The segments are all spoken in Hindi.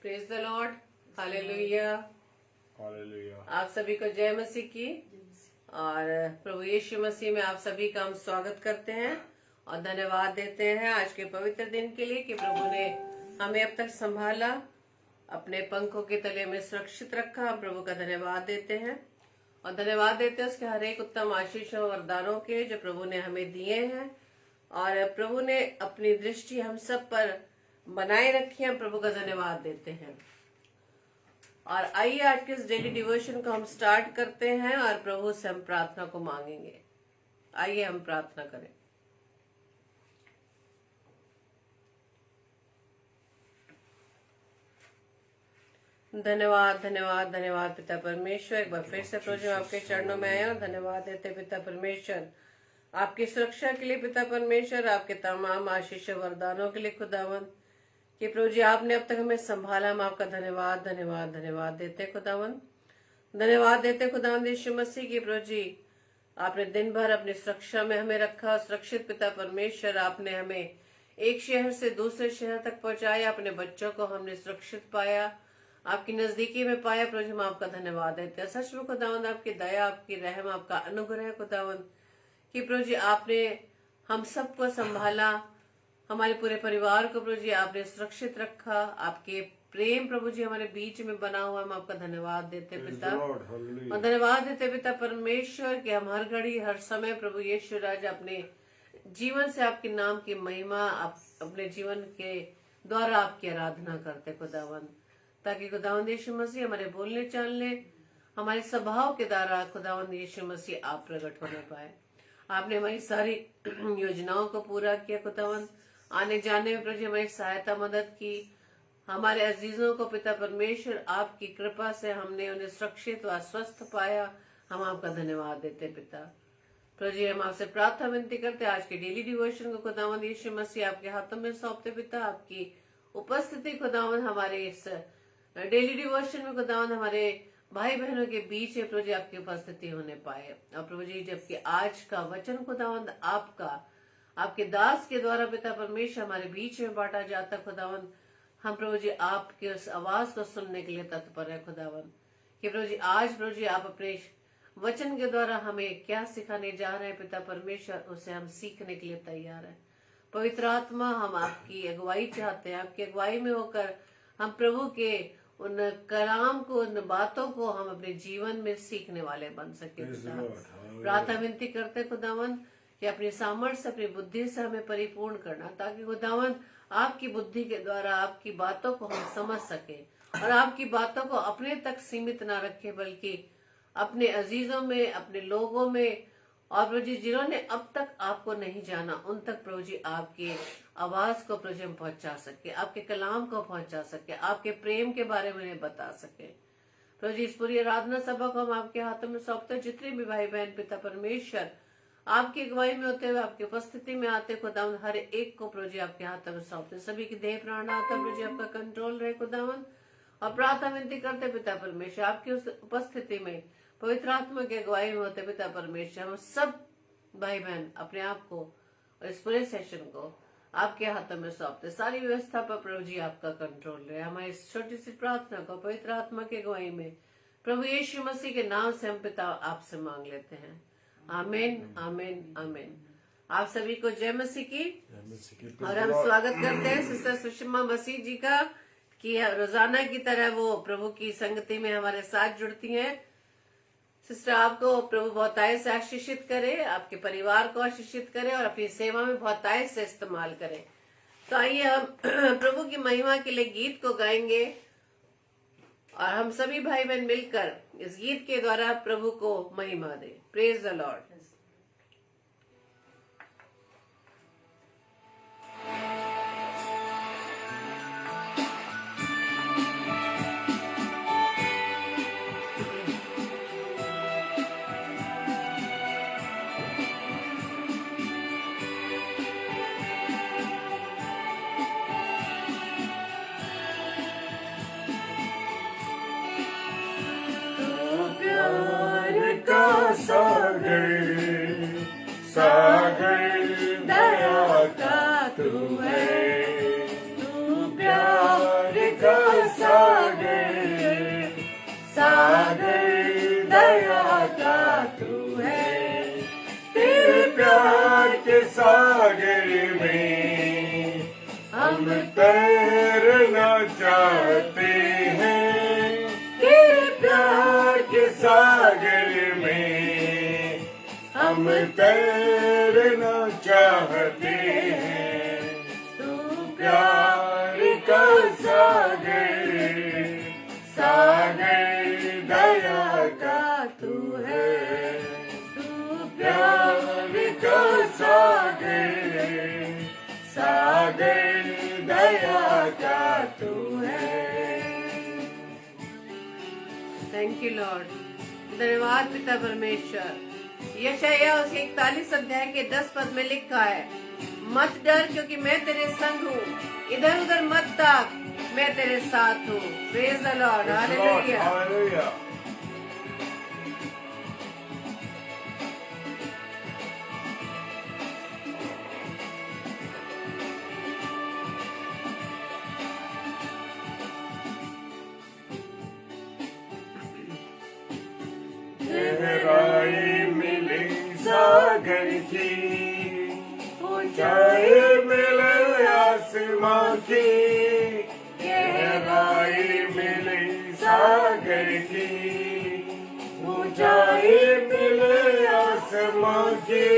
Praise the Lord, hallelujah. Hallelujah. आप सभी को जय मसीह की। और प्रभु यीशु मसीह में आप सभी का हम स्वागत करते हैं और धन्यवाद देते हैं आज के पवित्र दिन के लिए कि प्रभु ने हमें अब तक संभाला, अपने पंखों के तले में सुरक्षित रखा। हम प्रभु का धन्यवाद देते हैं और धन्यवाद देते हैं उसके हर एक उत्तम आशीषों वरदानों के जो प्रभु ने हमें दिए हैं। और प्रभु ने अपनी दृष्टि हम सब पर बनाए रखी है। हम प्रभु का धन्यवाद देते हैं। और आइए आज के इस डेली डिवोशन को हम स्टार्ट करते हैं और प्रभु से हम प्रार्थना को मांगेंगे। आइए हम प्रार्थना करें। धन्यवाद धन्यवाद धन्यवाद पिता परमेश्वर, एक बार फिर से प्रभु आपके चरणों में आए और धन्यवाद देते पिता परमेश्वर आपकी सुरक्षा के लिए, पिता परमेश्वर आपके तमाम आशीष वरदानों के लिए खुदावन कि प्रभु जी आपने अब तक हमें संभाला। हम आपका धन्यवाद धन्यवाद धन्यवाद देते खुदावन, धन्यवाद देते खुदावन यीशु मसीह की। प्रभु जी आपने दिन भर अपनी सुरक्षा में हमें रखा सुरक्षित। पिता परमेश्वर आपने हमें एक शहर से दूसरे शहर तक पहुंचाया, अपने बच्चों को हमने सुरक्षित पाया, आपकी नजदीकी में पाया। प्रभु जी हम आपका धन्यवाद देते हैं। सच में खुदावन आपकी दया, आपकी रहम, आपका अनुग्रह खुदावन कि प्रभु जी आपने हम सबको संभाला, हमारे पूरे परिवार को प्रभु जी आपने सुरक्षित रखा। आपके प्रेम प्रभु जी हमारे बीच में बना हुआ, हम आपका धन्यवाद देते पिता और धन्यवाद देते पिता परमेश्वर कि हम हर घड़ी हर समय प्रभु यीशु राजा अपने जीवन से आपके नाम की महिमा आप अपने जीवन के द्वारा आपकी आराधना करते खुदावन, ताकि खुदावन यीशु मसीह हमारे बोलने चालने हमारे स्वभाव के द्वारा खुदावन यीशु मसीह आप प्रकट होने पाए। आपने हमारी सारी योजनाओं को पूरा किया खुदावन, आने जाने में प्रभु हमारी सहायता मदद की। हमारे अजीजों को पिता परमेश्वर आपकी कृपा से हमने उन्हें सुरक्षित व स्वस्थ पाया। हम आपका धन्यवाद देते पिता। प्रभु जी हम आपसे प्रार्थना विनती करते आज के डेली डिवोशन को खुदावन यीशु मसीह आपके हाथों में सौंपते पिता। आपकी उपस्थिति खुदावन हमारे इस डेली डिवोशन में खुदावन हमारे भाई बहनों के बीच में प्रभु जी आपकी उपस्थिति होने पाए। और प्रभु जी जबकि आज का वचन खुदावन आपका आपके दास के द्वारा पिता परमेश्वर हमारे बीच में बांटा जाता खुदावन, हम प्रभु जी आपके उस आवाज को सुनने के लिए तत्पर है खुदावन कि प्रभु जी आज प्रभु जी आप अपने वचन के द्वारा हमें क्या सिखाने जा रहे हैं पिता परमेश्वर, उसे हम सीखने के लिए तैयार हैं। पवित्र आत्मा हम आपकी अगुवाई चाहते हैं, आपकी अगुवाई में होकर हम प्रभु के उन कलाम को, उन बातों को हम अपने जीवन में सीखने वाले बन सके। प्रार्थना विनती करते खुदावन कि अपनी सामर्थ्य अपनी बुद्धि से हमें परिपूर्ण करना, ताकि खुदावन आपकी बुद्धि के द्वारा आपकी बातों को हम समझ सके और आपकी बातों को अपने तक सीमित ना रखे, बल्कि अपने अजीजों में, अपने लोगों में और प्रभु जी जिन्होंने अब तक आपको नहीं जाना उन तक प्रभु जी आपकी आवाज को प्रभु जी हम पहुंचा सके, आपके कलाम को पहुंचा सके, आपके प्रेम के बारे में उन्हें बता सके। प्रभु जी इस पूरी आराधना सभा को हम आपके हाथों में सौंपते, जितने भी भाई बहन पिता परमेश्वर आपकी अगुवाई में होते हुए आपकी उपस्थिति में आते खुदावन, हर एक को प्रभु जी आपके हाथों में सौंपते। सभी की देह प्राण आता प्रभु जी आपका कंट्रोल रहे खुदावन। और प्रार्थना विनती करते पिता परमेश्वर आपकी उस उपस्थिति में पवित्र आत्मा की अगुवाई में होते पिता परमेश्वर, हम सब भाई बहन अपने आप को और इस पूरे सेशन को आपके हाथों में सौंपते। सारी व्यवस्था पर प्रभु जी आपका कंट्रोल रहे। हमारी इस छोटी सी प्रार्थना को पवित्र आत्मा की अगुवाई में प्रभु यीशु मसीह के नाम से हम पिता आपसे मांग लेते हैं। आमीन आमीन आमीन। आप सभी को जय मसीह की। और हम स्वागत करते हैं सिस्टर सुषमा मसीह जी का कि रोजाना की तरह वो प्रभु की संगति में हमारे साथ जुड़ती हैं। सिस्टर आपको प्रभु बहुतायत से आशीषित करे, आपके परिवार को आशीषित करे और अपनी सेवा में बहुतायत से इस्तेमाल करे। तो आइए हम प्रभु की महिमा के लिए गीत को गाएंगे और हम सभी भाई बहन मिलकर इस गीत के द्वारा प्रभु को महिमा दें। Praise the Lord. सागर दया का तू है तैरना चाहते हैं तेरे प्यार के सागर में, हम तैरना चाहते हैं। तू प्यार का सागर, सागर दया का तू है। तू प्यार का सागर, सागर दया का तू है। Thank you Lord. धन्यवाद पिता परमेश्वर। यशायाह उसके 41 अध्याय के 10 पद में लिखा है, मत डर क्योंकि मैं तेरे संग हूँ, इधर उधर मत ताक, मैं तेरे साथ हूँ। Praise the Lord, hallelujah. Hallelujah. गहराई मिले सागर की, ऊंचाई मिले आसमां की। गहराई मिले सागर की, ऊंचाई मिले आसमां की।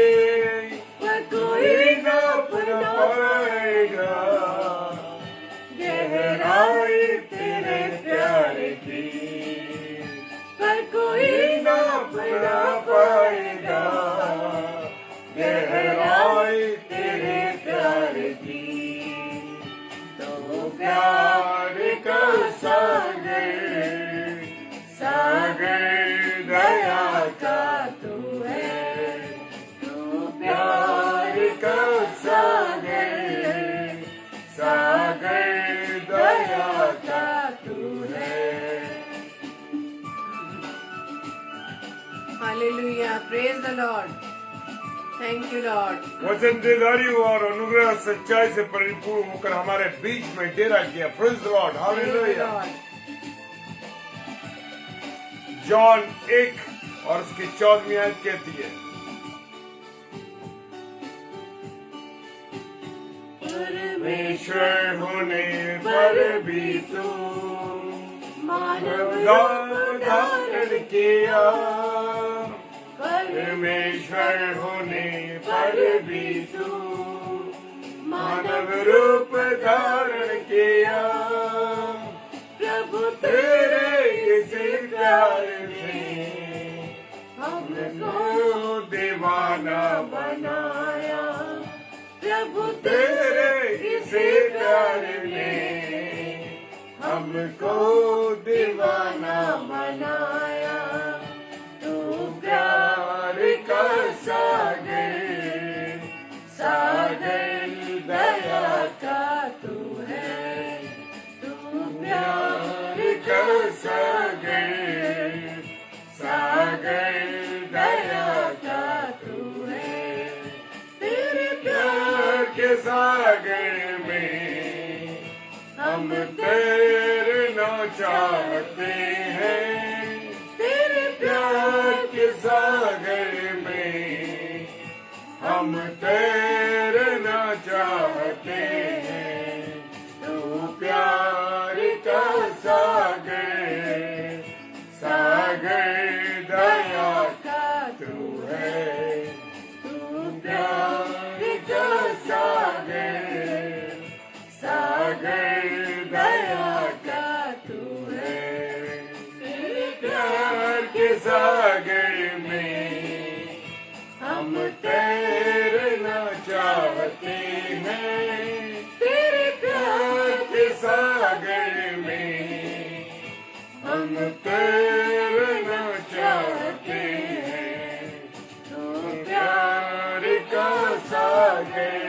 पर कोई ना पाएगा गहराई तेरे प्यार की, पर कोई ना बना पाएगा गहराई तेरे प्यार की। तो प्यार का सागर, सागर दया का तू है। तू प्यार का सागर, सागर दया का तू है। Hallelujah, praise the Lord. Thank you Lord. वचन देदारी और अनुग्रह सच्चाई से परिपूर्ण होकर हमारे बीच में डेरा किया। Praise the Lord, hallelujah. John 1 और उसकी 14वीं आयत कहती है, परमेश्वर होने पर भी तू मानव रूप धारण किया। परमेश्वर होने पर भी तू मानव रूप धारण किया। प्रभु तेरे इस प्यार ने हमको दीवाना बनाया। प्रभु तेरे इस प्यार ने हमको दीवाना बनाया। तू प्यार का सागर, सागर दया का तू है। तू प्यार का सागर, सागर दया का तू है। तेरे प्यार के सागर में हम तैरना चाहते हैं। तेरे प्यार के सागर में हम तैरना चाहते हैं। तू प्यार का सागर, सागर दया का तू है। तू प्यार का सागर, सागर दया का तू है। तेरे प्यार के सागर में हम तैरना चाहते हैं। तेरे प्यार के सागर में हम तैरना चाहते हैं। तू प्यार का सागर,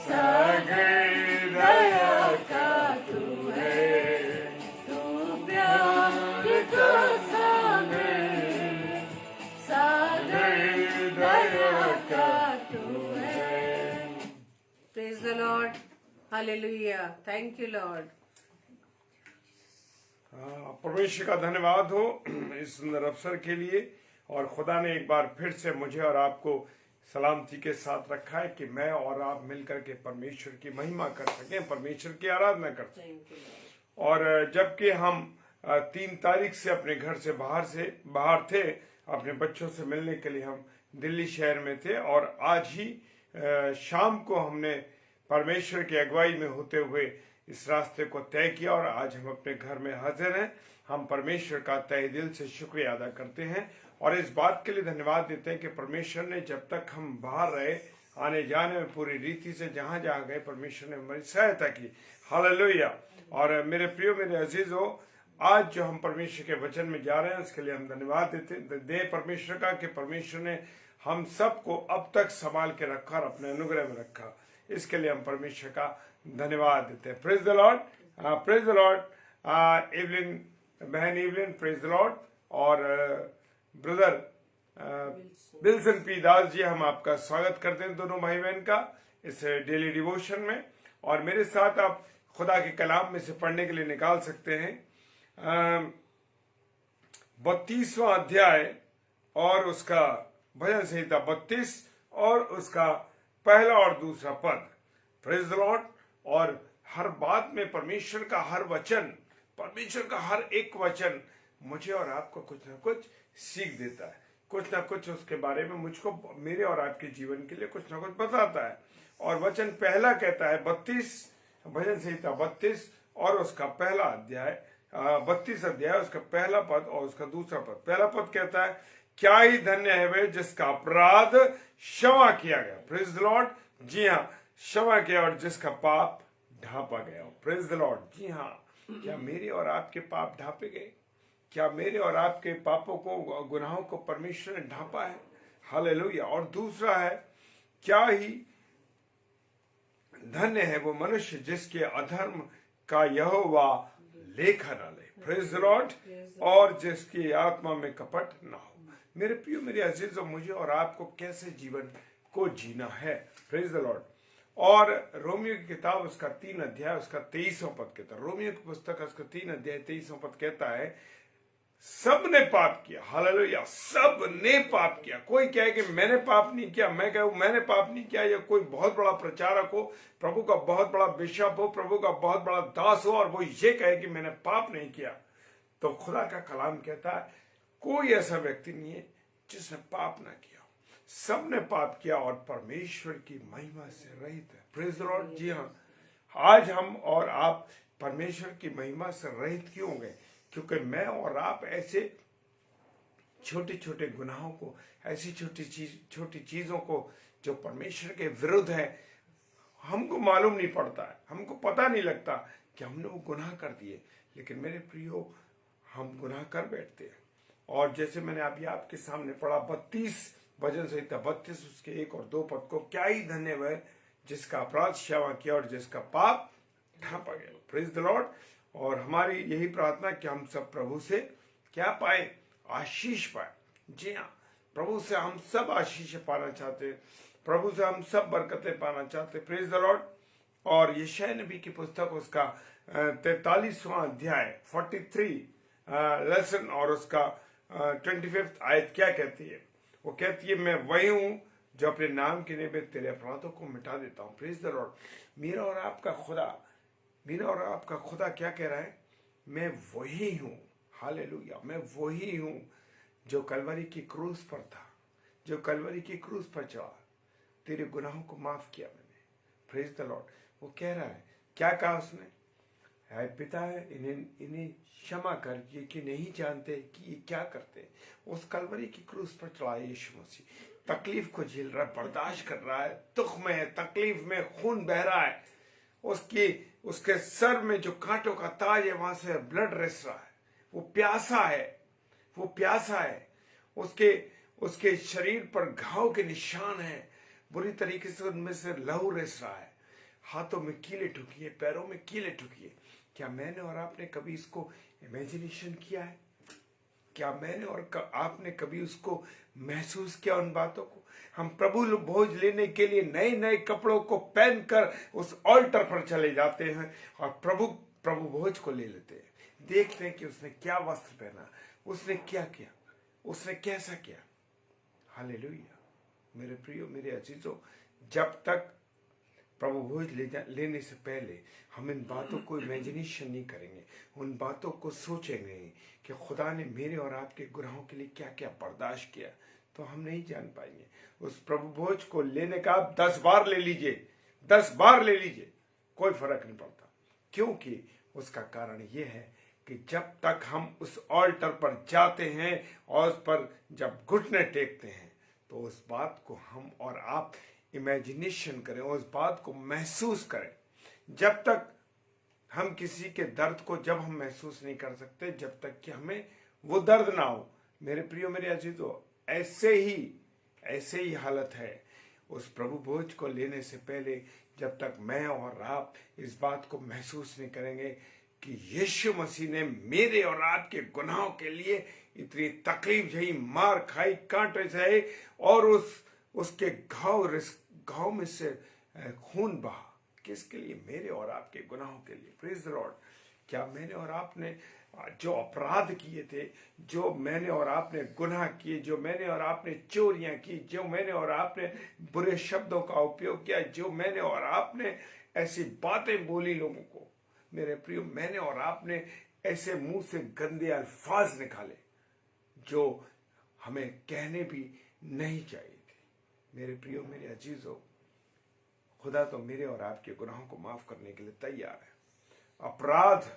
सागर दया का तू है। तू प्यार का सागर, सागर दया का तू है। Praise the Lord, hallelujah. Thank you Lord. परमेश्वर का धन्यवाद हो इस सुंदर अवसर के लिए। और खुदा ने एक बार फिर से मुझे और आपको सलामती के साथ रखा है कि मैं और आप मिलकर के परमेश्वर की महिमा कर सकें, परमेश्वर की आराधना कर सकें। और जबकि हम 3 तारीख से अपने घर से बाहर थे, अपने बच्चों से मिलने के लिए हम दिल्ली शहर में थे, और आज ही शाम को हमने परमेश्वर की अगुवाई में होते हुए इस रास्ते को तय किया, और आज हम अपने घर में हाजिर हैं। हम परमेश्वर का तहे दिल से शुक्रिया अदा करते हैं और इस बात के लिए धन्यवाद देते हैं कि परमेश्वर ने जब तक हम बाहर रहे, आने जाने में पूरी रीति से जहां जहां गए, परमेश्वर ने हमारी सहायता की। हालेलुया। और मेरे प्रियो, मेरे अजीजों, आज जो हम परमेश्वर के वचन में जा रहे हैं उसके लिए हम धन्यवाद देते परमेश्वर का कि परमेश्वर ने हम सबको अब तक संभाल के रखा और अपने अनुग्रह में रखा। इसके लिए हम परमेश्वर का धन्यवाद देते हैं। Praise the Lord, praise the Lord. Evelyn, बहन इवलिन, प्रेज द लॉर्ड। और brother Bilson P Das ji, हम आपका स्वागत करते हैं दोनों भाई बहन का इस डेली डिवोशन में। और मेरे साथ आप खुदा के कलाम में से पढ़ने के लिए निकाल सकते हैं 32वां अध्याय और उसका भजन संहिता 32 और उसका पहला और दूसरा पद। Praise the Lord. और हर बात में परमेश्वर का हर वचन, परमेश्वर का हर एक वचन मुझे और आपको कुछ ना कुछ सीख देता है, कुछ ना कुछ उसके बारे में मुझको, मेरे और आपके जीवन के लिए कुछ ना कुछ बताता है। और वचन पहला कहता है 32, भजन संहिता 32 और उसका पहला अध्याय, 32 अध्याय, उसका पहला पद और उसका दूसरा पद। पहला पद कहता है, क्या ही धन्य है वे जिसका अपराध क्षमा किया गया। Praise the Lord. जी हाँ, क्षमा किया और जिसका पाप ढांपा गया। Praise the Lord. जी हाँ, क्या मेरे और आपके पाप ढांपे गए? क्या मेरे और आपके पापों को, गुनाहों को परमेश्वर ने ढांपा है? हालेलुया। और दूसरा है, क्या ही धन्य है वो मनुष्य जिसके अधर्म का यहोवा लेखा न ले। Praise the Lord. और जिसकी आत्मा में कपट ना हो। मेरे प्रियो, मेरे अजीजों, मुझे और आपको कैसे जीवन को जीना है। Praise the Lord. और रोमियो की किताब उसका 3 अध्याय उसका 23वां पद कहता है, रोमियो की पुस्तक उसका 3 अध्याय 23वां पद कहता है, सब ने पाप किया। हालेलुया। सब ने पाप किया। कोई कहे कि मैंने पाप नहीं किया, मैं कहूं मैंने पाप नहीं किया, या कोई बहुत बड़ा प्रचारक हो, प्रभु का बहुत बड़ा बिशप हो, प्रभु का बहुत बड़ा दास हो, और वो ये कहे कि मैंने पाप नहीं किया, तो खुदा का कलाम कहता है कोई ऐसा व्यक्ति नहीं है जिसने पाप ना किया। सब ने पाप किया और परमेश्वर की महिमा से रहित है। Praise the Lord. जी हाँ, आज हम और आप परमेश्वर की महिमा से रहित क्यों गए? क्योंकि मैं और आप ऐसे छोटे छोटे गुनाहों को, ऐसी छोटी चीजों को जो परमेश्वर के विरुद्ध है, हमको मालूम नहीं पड़ता है, हमको पता नहीं लगता कि हमने वो गुनाह कर दिए। लेकिन मेरे प्रियो, हम गुनाह कर बैठते हैं। और जैसे मैंने अभी आपके सामने पढ़ा 32 भजन संहिता 32 उसके 1 और 2 पद को, क्या ही धन्य वह जिसका अपराध क्षमा किया और जिसका पाप ढांपा गया। Praise the Lord. और हमारी यही प्रार्थना कि हम सब प्रभु से क्या पाए? आशीष पाए। जी हाँ, प्रभु से हम सब आशीष पाना चाहते हैं, प्रभु से हम सब बरकतें पाना चाहते हैं। Praise the Lord. और यशायाह नबी की पुस्तक उसका 43वां अध्याय 43 लेसन और उसका 25th आयत क्या कहती है? वो कहती है, मैं वही हूं जो अपने नाम के निमित्त तेरे अपराधों को मिटा देता हूं। Praise the Lord. मेरा और आपका खुदा क्या कह रहा है? मैं वही हूं। हालेलुया। मैं वही हूं जो कलवरी की क्रूस पर था, जो कलवरी की क्रूस पर चढ़ा, तेरे गुनाहों को माफ किया मैंने। Praise the Lord. वो कह रहा है, क्या कहा उसने? है पिता है, इन्हें क्षमा कर, ये कि नहीं जानते कि ये क्या करते। उस कलवरी की क्रूस पर चढ़ा यीशु मसीह, तकलीफ को झेल रहा है, बर्दाश्त कर रहा है, दुख में है, तकलीफ में, खून बह रहा है, उसके सर में जो कांटों का ताज है वहां से ब्लड रिस रहा है, वो प्यासा है, उसके शरीर पर घाव के निशान है, बुरी तरीके से उनमें से लहू रिस रहा है, हाथों में कीले ठुकी है, पैरों में कीले ठुकी है। क्या मैंने और आपने कभी इसको इमेजिनेशन किया है? क्या मैंने और आपने कभी उसको महसूस किया? उन बातों को हम प्रभु भोज लेने के लिए नए नए कपड़ों को पहनकर उस ऑल्टर पर चले जाते हैं और प्रभु भोज को ले लेते हैं, देखते हैं कि उसने क्या वस्त्र पहना, उसने क्या किया, उसने कैसा किया। हालेलुया। मेरे प्रियो मेरे अजीजों, जब तक प्रभु भोज लेने से पहले हम इन बातों को इमेजिनेशन नहीं करेंगे, उन बातों को सोचेंगे कि खुदा ने मेरे और आपके गुनाहों के लिए क्या क्या बर्दाश्त किया, तो हम नहीं जान पाएंगे। उस प्रभु भोज को लेने का आप 10 बार ले लीजिए, 10 बार ले लीजिए, कोई फर्क नहीं पड़ता। क्योंकि उसका कारण यह है कि जब तक हम उस ऑल्टर पर जाते हैं और उस पर जब घुटने टेकते हैं, तो उस बात को हम और आप इमेजिनेशन करें, उस बात को महसूस करें। जब तक हम किसी के दर्द को जब हम महसूस नहीं कर सकते, जब तक कि हमें वो दर्द ना हो। मेरे प्रियो मेरे अजीजों, ऐसे ही हालत है उस प्रभु भोज को लेने से पहले। जब तक मैं और आप इस बात को महसूस नहीं करेंगे कि यीशु मसीह ने मेरे और आपके गुनाहों के लिए इतनी तकलीफ झेली, मार खाई, कांटे सहे, और उसके घाव में से खून बहा, किसके लिए? मेरे और आपके गुनाहों के लिए। Praise the Lord. क्या मैंने और आपने जो अपराध किए थे, जो मैंने और आपने गुनाह किए, जो मैंने और आपने चोरियां की, जो मैंने और आपने बुरे शब्दों का उपयोग किया, जो मैंने और आपने ऐसी बातें बोली लोगों को, मेरे प्रियो मैंने और आपने ऐसे मुंह से गंदे अल्फाज निकाले जो हमें कहने भी नहीं चाहिए थे। मेरे प्रियो मेरे अजीजों, खुदा तो मेरे और आपके गुनाहों को माफ करने के लिए तैयार है। अपराध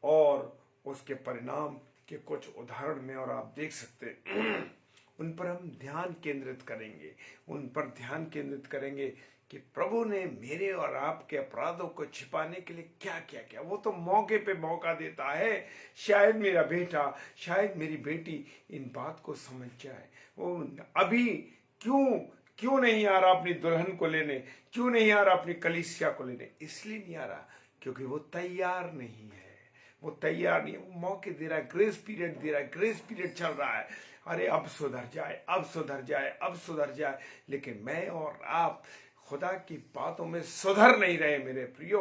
और उसके परिणाम के कुछ उदाहरण में और आप देख सकते हैं, उन पर हम ध्यान केंद्रित करेंगे, उन पर ध्यान केंद्रित करेंगे कि प्रभु ने मेरे और आपके अपराधों को छिपाने के लिए क्या क्या किया। वो तो मौके पे मौका देता है। शायद मेरा बेटा, शायद मेरी बेटी इन बात को समझ जाए। वो अभी क्यों नहीं आ रहा अपनी दुल्हन को लेने, क्यों नहीं आ रहा अपनी कलीसिया को लेने? इसलिए नहीं आ रहा क्योंकि वो तैयार नहीं है। वो तैयार नहीं है, वो मौके दे रहा है, ग्रेस पीरियड दे रहा है, ग्रेस पीरियड चल रहा है। अरे अब सुधर जाए, अब सुधर जाए, अब सुधर जाए। लेकिन मैं और आप खुदा की बातों में सुधर नहीं रहे। मेरे प्रियो,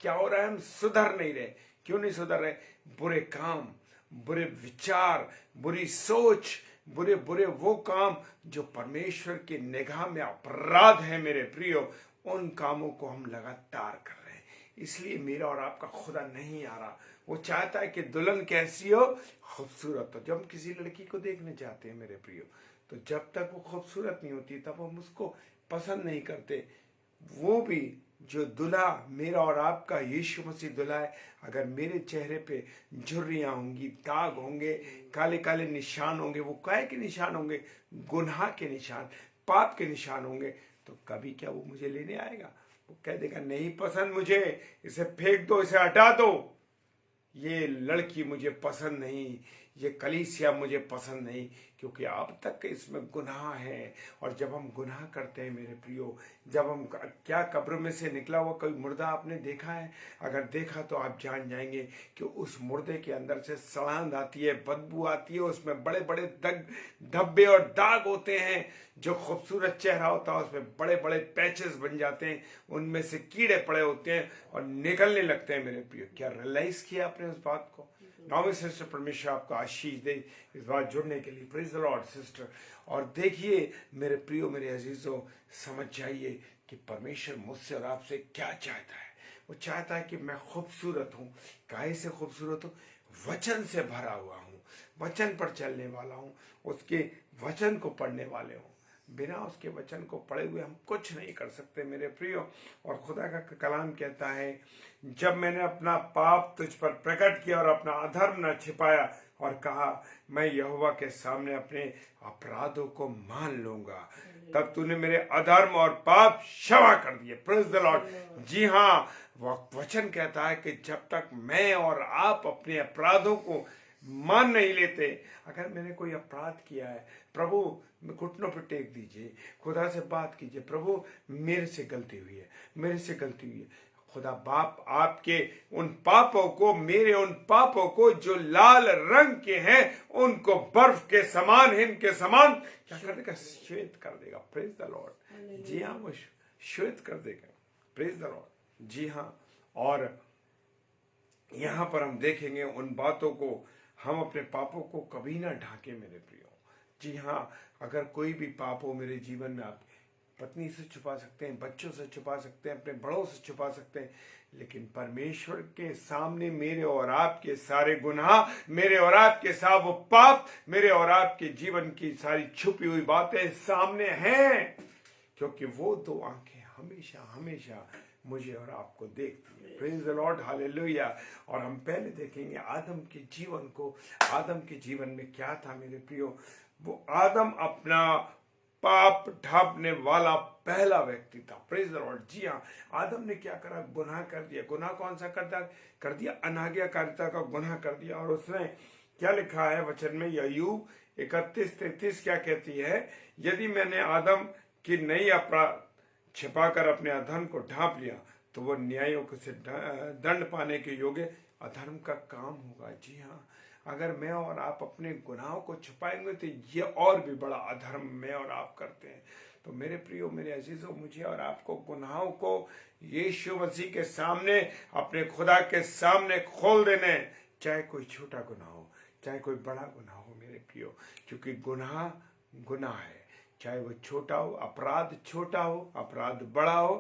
क्या हो रहा है? हम सुधर नहीं रहे। क्यों नहीं सुधर रहे? बुरे काम, बुरे विचार, बुरी सोच, बुरे बुरे वो काम जो परमेश्वर की निगाह में अपराध है मेरे प्रियो, उन कामों को हम लगातार कर रहे हैं। इसलिए मेरा और आपका खुदा नहीं आ रहा। वो चाहता है कि दुल्हन कैसी हो? खूबसूरत हो। जब हम किसी लड़की को देखने जाते हैं मेरे प्रियो, तो जब तक वो खूबसूरत नहीं होती तब हम उसको पसंद नहीं करते। वो भी जो दुल्हा मेरा और आपका यीशु मसीह दुल्हा है, अगर मेरे चेहरे पे झुर्रियां होंगी, दाग होंगे, काले काले निशान होंगे, वो काहे के निशान होंगे? गुनाह के निशान, पाप के निशान होंगे। तो कभी क्या वो मुझे लेने आएगा? वो कह देगा नहीं पसंद मुझे, इसे फेंक दो, इसे हटा दो, ये लड़की मुझे पसंद नहीं, ये कलीसिया मुझे पसंद नहीं, क्योंकि अब तक इसमें गुनाह है। और जब हम गुनाह करते हैं मेरे प्रियो, जब हम क्या कब्र में से निकला हुआ कोई मुर्दा आपने देखा है? अगर देखा तो आप जान जाएंगे कि उस मुर्दे के अंदर से सड़ांध आती है, बदबू आती है, उसमें बड़े बड़े धब्बे और दाग होते हैं। जो खूबसूरत चेहरा होता है उसमें बड़े बड़े पैचेस बन जाते हैं, उनमें से कीड़े पड़े होते हैं और निकलने लगते हैं मेरे प्रियो। क्या रियलाइज किया आपने उस बात को? नौवीं सिस्टर, परमेश्वर आपको आशीष दे इस बात जुड़ने के लिए। Praise the Lord sister. और देखिए मेरे प्रियो मेरे अजीजों, समझ जाइए कि परमेश्वर मुझसे और आपसे क्या चाहता है। वो चाहता है कि मैं खूबसूरत हूँ। काहे से खूबसूरत हूँ? वचन से भरा हुआ हूँ, वचन पर चलने वाला हूँ, उसके वचन को पढ़ने वाले हूँ। बिना उसके वचन को पढ़े हुए हम कुछ नहीं कर सकते मेरे प्रियो। और खुदा का कलाम कहता है, जब मैंने अपना पाप तुझ पर प्रकट किया और अपना अधर्म न छिपाया, और कहा मैं यहोवा के सामने अपने अपराधों को मान लूंगा, तब तूने मेरे अधर्म और पाप क्षमा कर दिए। Praise the Lord. जी हाँ, वचन कहता है कि जब तक मैं और आप अपने अपराधों को मान नहीं लेते, अगर मैंने कोई अपराध किया है, प्रभु घुटनों पर टेक दीजिए, खुदा से बात कीजिए, प्रभु मेरे से गलती हुई है, मेरे से गलती हुई है। खुदा बाप आपके उन पापों को, मेरे उन पापों को जो लाल रंग के हैं, उनको बर्फ के समान, हिम के समान क्या कर देगा? श्वेत कर देगा। Praise the Lord. जी हाँ, वो श्वेत कर देगा। Praise the Lord. जी हाँ। और यहां पर हम देखेंगे उन बातों को, हम अपने पापों को कभी ना ढांके मेरे प्रियो। जी हाँ, अगर कोई भी पाप हो मेरे जीवन में, आप पत्नी से छुपा सकते हैं, बच्चों से छुपा सकते हैं, अपने बड़ों से छुपा सकते हैं, लेकिन परमेश्वर के सामने मेरे और आपके सारे गुनाह, मेरे और आपके साथ वो पाप, मेरे और आपके जीवन की सारी छुपी हुई बातें सामने हैं, क्योंकि वो दो आंखें हमेशा हमेशा मुझे और आपको देखती है। Praise the Lord, hallelujah. और हम पहले देखेंगे आदम के जीवन को। आदम के जीवन में क्या था मेरे प्रियो? वो आदम अपना पाप ढांपने वाला पहला व्यक्ति था। Praise the Lord. जी हाँ, आदम ने क्या करा? गुनाह कर दिया। गुनाह कौन सा कर दिया? अनाज्ञाकारिता का गुनाह कर दिया। और उसने क्या लिखा है वचन में? अय्यूब 31:33 क्या कहती है? यदि मैंने आदम की नई अपराध छिपाकर अपने अधर्म को ढांप लिया तो वो न्यायों से दंड पाने के योग्य अधर्म का काम होगा। जी हाँ, अगर मैं और आप अपने गुनाहों को छुपाएंगे तो ये और भी बड़ा अधर्म मैं और आप करते हैं। तो मेरे प्रियो, मेरे अजीजों, मुझे और आपको गुनाहों को यीशु मसीह के सामने, अपने खुदा के सामने खोल देने, चाहे कोई छोटा गुनाह हो, चाहे कोई बड़ा गुनाह हो मेरे प्रियो, क्योंकि गुनाह गुनाह है, चाहे वो छोटा हो, अपराध छोटा हो, अपराध बड़ा हो,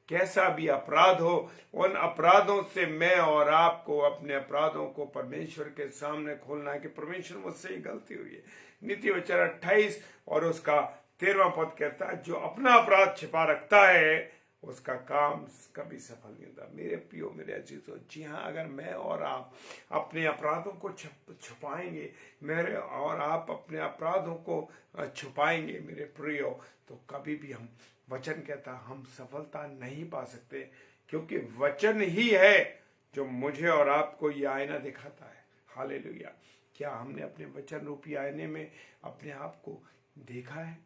कैसा भी अपराध हो, उन अपराधों से मैं और आपको अपने अपराधों को परमेश्वर के सामने खोलना है कि परमेश्वर, मुझसे ही गलती हुई है। नीति वचन 28 और उसका 13वां पद कहता है, जो अपना अपराध छिपा रखता है उसका काम कभी सफल नहीं होता। मेरे प्रियो, मेरे अजीजों, जी हाँ, अगर मैं और आप अपने अपराधों को छुपाएंगे, मेरे और आप अपने अपराधों को छुपाएंगे मेरे प्रियो, तो कभी भी हम, वचन कहता, हम सफलता नहीं पा सकते, क्योंकि वचन ही है जो मुझे और आपको ये आईना दिखाता है। हालेलुया। क्या हमने अपने वचन रूपी आईने में अपने आप को देखा है?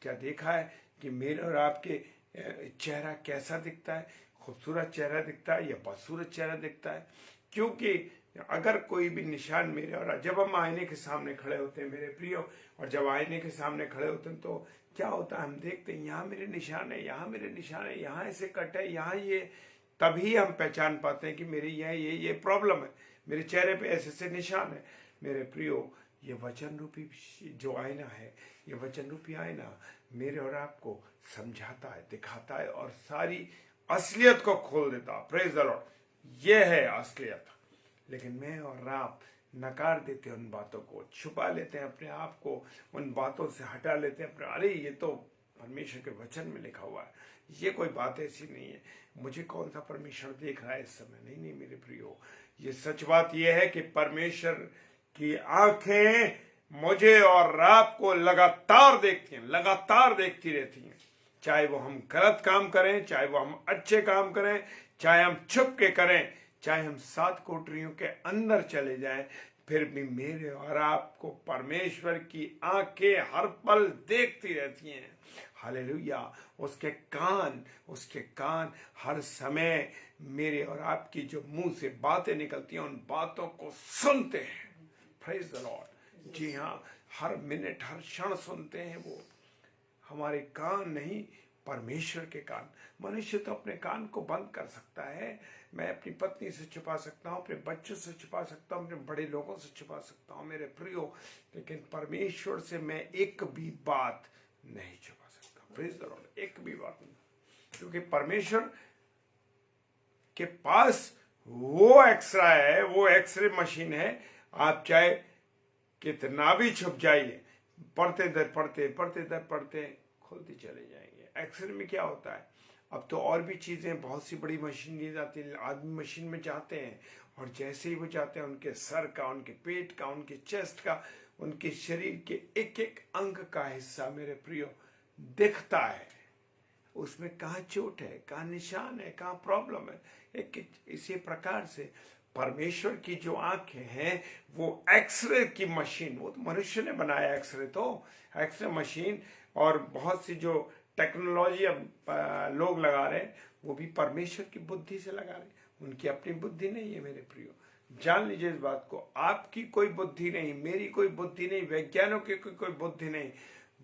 क्या देखा है कि मेरे और आपके चेहरा कैसा दिखता है? खूबसूरत चेहरा दिखता है या बदसूरत चेहरा दिखता है? क्योंकि अगर कोई भी निशान मेरे और, जब हम आईने के सामने खड़े होते हैं मेरे प्रियो, और जब आईने के सामने खड़े होते हैं तो क्या होता है? हम देखते हैं यहाँ मेरे निशान है, यहाँ मेरे निशान है, यहाँ ऐसे कट है, यहाँ ये, तभी हम पहचान पाते हैं कि मेरी यहाँ ये प्रॉब्लम है, मेरे चेहरे पे ऐसे ऐसे निशान है। मेरे प्रियो, ये वचन रूपी जो आईना है, ये वचन रूपी आईना मेरे और आपको समझाता है, दिखाता है और सारी असलियत को खोल देता है। Praise the Lord. ये है असलियत। लेकिन मैं और आप नकार देते हैं उन बातों को, छुपा लेते हैं अपने आप को, उन बातों से हटा लेते हैं अपने, अरे ये तो परमेश्वर के वचन में लिखा हुआ है, ये कोई बात ऐसी नहीं है, मुझे कौन सा परमेश्वर देख रहा है इस समय? नहीं नहीं मेरे प्रियो, ये सच बात यह है कि परमेश्वर की आंखें मुझे और आपको लगातार देखती हैं, लगातार देखती रहती हैं। चाहे वो हम गलत काम करें, चाहे वो हम अच्छे काम करें, चाहे हम छुप के करें, चाहे हम 7 कोठरियों के अंदर चले जाएं, फिर भी मेरे और आपको परमेश्वर की आंखें हर पल देखती रहती हैं। हालेलुया। उसके कान हर समय मेरे और आपकी जो मुंह से बातें निकलती हैं, उन बातों को सुनते हैं। Praise the Lord. जी हाँ, हर मिनट हर क्षण सुनते हैं वो। हमारे कान नहीं, परमेश्वर के कान। मनुष्य तो अपने कान को बंद कर सकता है, मैं अपनी पत्नी से छुपा सकता हूँ, अपने बच्चों से छुपा सकता हूँ, अपने बड़े लोगों से छुपा सकता हूँ मेरे प्रियो, लेकिन परमेश्वर से मैं एक भी बात नहीं छुपा सकता। Praise the Lord. एक भी बात नहीं, क्योंकि परमेश्वर के पास वो एक्सरे है, वो एक्सरे मशीन है। आप चाहे कितना भी छुप जाइए, पढ़ते खुलती चले जाएंगे। एक्सरे में क्या होता है? अब तो और भी चीजें, बहुत सी बड़ी मशीन ली जाती है, आदमी मशीन में जाते हैं और जैसे ही वो जाते हैं, उनके सर का, उनके पेट का, उनके चेस्ट का, उनके शरीर के एक एक अंग का हिस्सा मेरे प्रियो दिखता है। उसमें कहाँ चोट है, कहाँ निशान है, कहाँ प्रॉब्लम है। एक इसी प्रकार से परमेश्वर की जो आंखें हैं, वो एक्सरे की मशीन, वो तो मनुष्य ने बनाया एक्सरे, तो एक्सरे मशीन और बहुत सी जो टेक्नोलॉजी अब लोग लगा रहे हैं, वो भी परमेश्वर की बुद्धि से लगा रहे हैं। उनकी अपनी बुद्धि नहीं है मेरे प्रियो, जान लीजिए इस बात को। आपकी कोई बुद्धि नहीं, मेरी कोई बुद्धि नहीं, वैज्ञानिकों की कोई बुद्धि नहीं।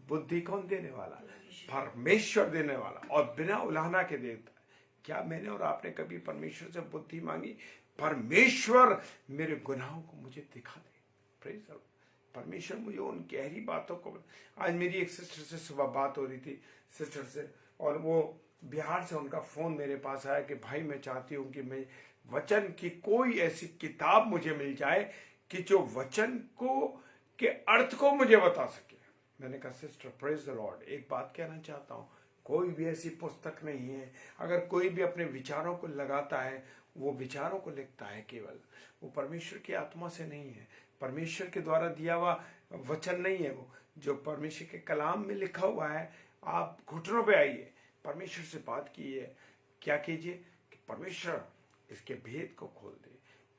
बुद्धि कौन देने वाला? परमेश्वर देने वाला, और बिना उलाहना के देता है। क्या मैंने और आपने कभी परमेश्वर से बुद्धि मांगी? परमेश्वर मेरे गुनाहों को मुझे दिखा दे। Praise the Lord. परमेश्वर मुझे उन गहरी बातों को, आज मेरी एक सिस्टर से सुबह बात हो रही थी, सिस्टर से, और वो बिहार से उनका फोन मेरे पास आया कि भाई मैं चाहती हूँ कि मैं वचन की कोई ऐसी किताब मुझे मिल जाए कि जो वचन को के अर्थ को मुझे बता सके। मैंने कहा सिस्टर प्रेज द लॉर्ड, एक बात कहना चाहता हूँ, कोई भी ऐसी पुस्तक नहीं है। अगर कोई भी अपने विचारों को लगाता है, वो विचारों को लिखता है केवल, वो परमेश्वर की आत्मा से नहीं है, परमेश्वर के द्वारा दिया हुआ वचन नहीं है। वो जो परमेश्वर के कलाम में लिखा हुआ है, आप घुटनों पे आइए, परमेश्वर से बात कीजिए। क्या कीजिए कि परमेश्वर इसके भेद को खोल दे।